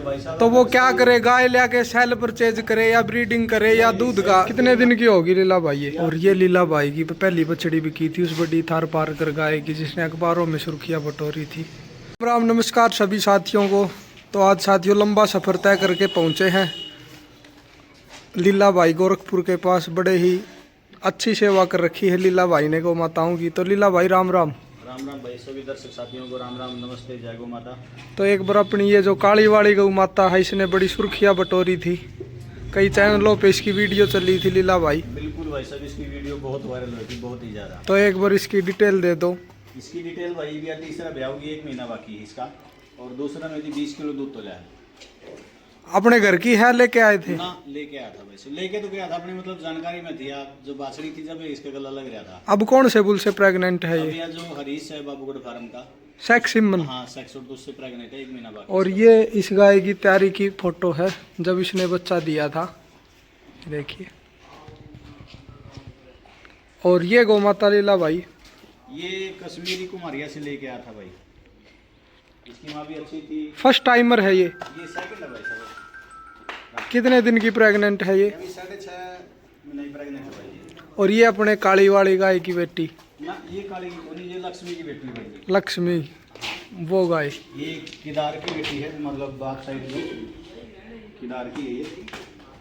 है भाई साहब। तो वो क्या करे, गाय लेके सेल परचेज करे या ब्रीडिंग करे या दूध का? कितने दिन की होगी लीला भाई ये? और ये लीला भाई की पहली बछड़ी भी की थी उस बड़ी थार पार कर गाय की, जिसने अखबारों में सुर्खियां बटोरी थी। राम नमस्कार सभी साथियों को। तो आज साथियों लंबा सफर तय करके पहुंचे हैं लीला भाई गोरखपुर के पास। बड़े ही अच्छी सेवा कर रखी है लीला भाई ने गौ माताओं की। तो लीला भाई राम राम। राम राम भाई, सभी दर्शक साथियों को राम राम, नमस्ते, जय गौ माता। तो एक बार अपनी ये जो काली वाली गौ माता है, इसने बड़ी सुर्खियां बटोरी थी, कई चैनलों पे इसकी वीडियो चली थी लीला भाई। बिल्कुल भाई साहब, इसकी वीडियो बहुत वायरल हुई थी, बहुत ही ज़्यादा। तो एक बार इसकी डिटेल दे दो। इसकी डिटेल भाई भी तीसरा ब्याह होगी, 1 महीना बाकी है इसका, और दूसरा में भी 20 किलो दूध तो लिया है। अपने घर की है, लेके आए थे ना लेके आया था वैसे, लेके तो गया था अपनी मतलब जानकारी में थी। आप जो बाछड़ी थी जब इसका गला लग रहा था। अब कौन से बुल से प्रेग्नेंट है ये? जो हरीश है बाबूगढ़ फार्म का, सेक्स सिमन। हाँ सेक्स और दूध से प्रेग्नेंट है, 1 महीना बाकी। और ये इस गाय की तैयारी की फोटो है जब इसने बच्चा दिया था, देखिए। और ये गौ माता लीला भाई ये कश्मीरी कुमारिया से लेके आया था भाई। इसकी माँ भी अच्छी थी। फर्स्ट टाइमर है ये? ये सेकंड है भाई साहब। कितने दिन की प्रेग्नेंट है ये? अभी 6.5 महीने प्रेग्नेंट है भाई। और ये अपने काली वाली गाय की बेटी ना, ये काली की, ये लक्ष्मी की बेटी है। लक्ष्मी वो गाय। ये किदार की बेटी है, मतलब बाप साइड में किदार की है ये।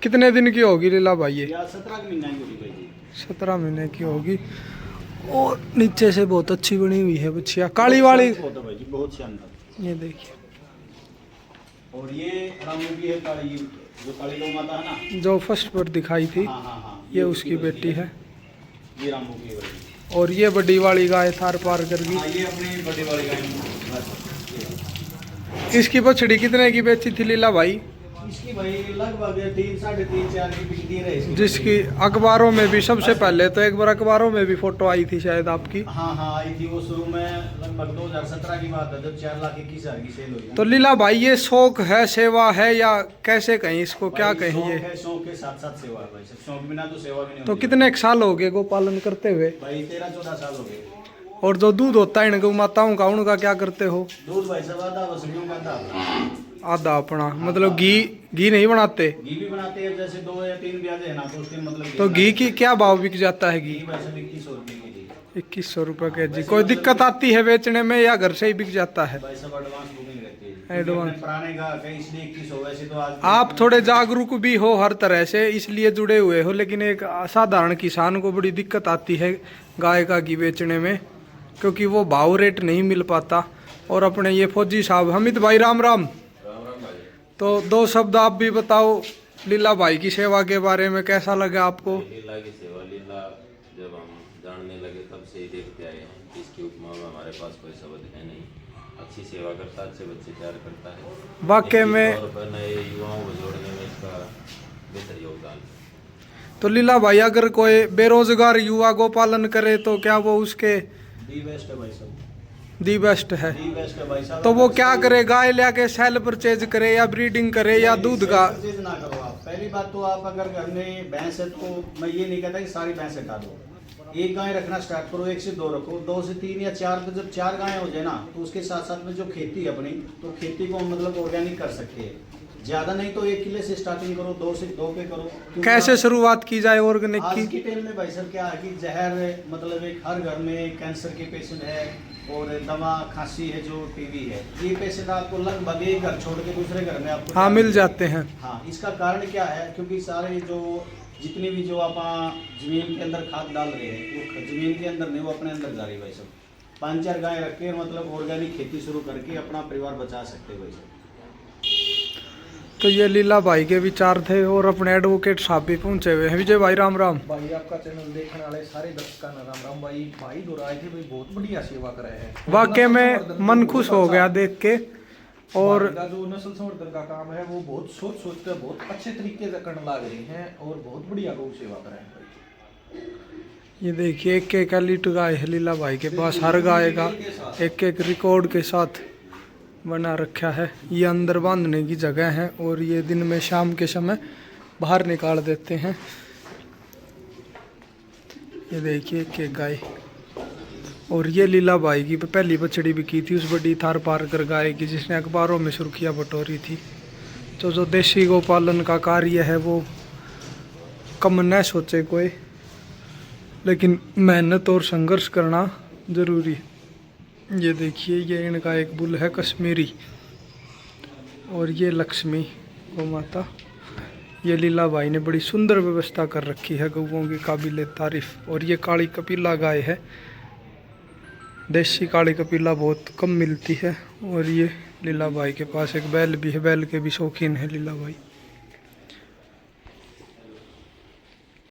कितने दिन की होगी लीला भाई ये? 17 महीने की होगी भाई जी। 17 महीने की होगी। और नीचे से बहुत अच्छी बनी हुई है बच्चिया, काली वाली बहुत है भाई जी, बहुत शानदार। ये देखिए। और ये रामू की है काली, जो काली गौ माता है ना, जो फर्स्ट पर दिखाई थी, हाँ हाँ हाँ, ये उसकी बेटी है। ये रामू की है। और ये बड़ी वाली गाय थार पार कर गई। हाँ, ये अपनी बड़ी वाली गाय। इसकी बछड़ी कितने की बेची थी लीला भाई? इसकी भाई लगभग 3, 3.5, 4 की बिकती है इसकी। जिसकी अखबारों में भी सबसे पहले तो एक बार अखबारों में भी फोटो आई थी शायद आपकी। हाँ हाँ आई थी, वो शुरू में लगभग 2017 की बात है, जब 4,21,000 की सेल हुई। तो लीला भाई ये शौक है, सेवा है, या कैसे कहें इसको, क्या कहें ये? शौक के साथ साथ सेवा है भाई, शौक बिना तो सेवा भी नहीं तो होती। कितने साल हो गए गो पालन करते हुए? भाई 13-14 साल हो गए। और जो दूध होता है इन गौ माताओं का, उनका क्या करते हो? दूध भाई साहब आधा बछड़ियों का आधा अपना, मतलब घी नहीं बनाते? घी भी बनाते हैं, जैसे 2 या 3 ब्याज है ना, तो उसके मतलब तो घी की क्या भाव बिक जाता है? घी घी भाई साहब 2100 रुपये के जी। 2100 रुपये के जी। कोई दिक्कत आती है बेचने में या घर से ही बिक जाता है? भाई साहब एडवांस बुकिंग रहती है, एडवांस पुराने का कहीं इसलिए 2100, वैसे तो आज आप थोड़े जागरूक भी हो हर तरह से, इसलिए जुड़े हुए हो, लेकिन एक असाधारण किसान को बड़ी दिक्कत आती है गाय का घी बेचने में, क्योंकि वो भाव रेट नहीं मिल पाता। और अपने ये फौजी साहब हमिद भाई राम राम। तो 2 शब्द आप भी बताओ लीला भाई की सेवा के बारे में, कैसा लगा आपको? लीला की सेवा, लीला जब हम जानने लगे तब से ही देखते आए हैं। इसकी उपमा में हमारे पास कोई शब्द है नहीं। अच्छी सेवा करता है, अच्छे बच्चे तैयार करता है। वाकई में नए युवाओं को जोड़ने में इसका बेहतर योगदान। तो लीला भाई अगर कोई बेरोजगार युवा गो पालन करे तो क्या वो उसके दी बेस्ट है भाई साहब, दी बेस्ट है? दी बेस्ट है भाई साहब। तो वो क्या करे, गाय लेके सेल परचेज करे या ब्रीडिंग करे या दूध का? चीज ना करो आप। पहली बात तो आप अगर घर में भैंस है तो मैं ये नहीं कहता कि सारी भैंस हटा दो, एक गाय रखना स्टार्ट करो, 1 से 2 रखो, 2 से 3 या 4। तो जब 4 गायें हो जाए ना, तो उसके साथ साथ में जो खेती है अपनी, तो खेती को हम मतलब ऑर्गेनिक कर सकते हैं। ज्यादा नहीं तो 1 किले से स्टार्टिंग करो, 2 से 2 पे करो। कैसे शुरुआत की जाए ऑर्गेनिक आज की? के टाइम में भाई साहब क्या है कि जहर मतलब एक हर घर में कैंसर के पेशेंट है, और दमा खांसी है, जो टीबी है, ये पेशेंट आपको लगभग एक घर छोड़ के दूसरे घर में आपको हाँ मिल जाते हैं। हाँ, इसका कारण क्या है? क्योंकि सारे जो जितनी भी जो आप जमीन के अंदर खाद डाल रहे हैं, वो जमीन के अंदर नहीं, वो अपने अंदर जा रही है भाई साहब। 5-4 गाय रख के मतलब ऑर्गेनिक खेती शुरू करके अपना परिवार बचा सकते हैं भाई साहब। तो ये लीला भाई के विचार थे। और अपने एडवोकेट साहब भी पहुंचे हुए हैं। विजय भाई राम राम। भाई आपका चैनल देखने वाले सारे दर्शकों का राम राम। भाई दोहराए थे भाई, बहुत बढ़िया सेवा कर रहे हैं। वाकई में मन खुश हो गया देख के। और जो नस्ल संवर्धन का काम है वो बहुत सोच कर बहुत अच्छे तरीके से करने लग रहे हैं, और बहुत बढ़िया गौ सेवा कर रहे हैं। ये देखिए एक एक लीट गाय है लीला भाई के पास, हर गाय का एक एक रिकॉर्ड के साथ बना रखा है। ये अंदर बांधने की जगह है, और ये दिन में शाम के समय बाहर निकाल देते हैं। ये देखिए एक एक गाय। और ये लीला भाई की पहली बछड़ी भी की थी उस बड़ी थार पार कर गाय की, जिसने अखबारों में सुर्खियां बटोरी थी। तो जो देशी गौपालन का कार्य है वो कम न सोचे कोई, लेकिन मेहनत और संघर्ष करना जरूरी है। ये देखिए, ये इनका एक बुल है कश्मीरी, और ये लक्ष्मी गौ माता। ये लीला भाई ने बड़ी सुंदर व्यवस्था कर रखी है गौओं की, काबिल तारीफ। और ये काली कपिला गाय है, देशी काली कपिला बहुत कम मिलती है। और ये लीला भाई के पास एक बैल भी है, बैल के भी शौकीन है लीला भाई।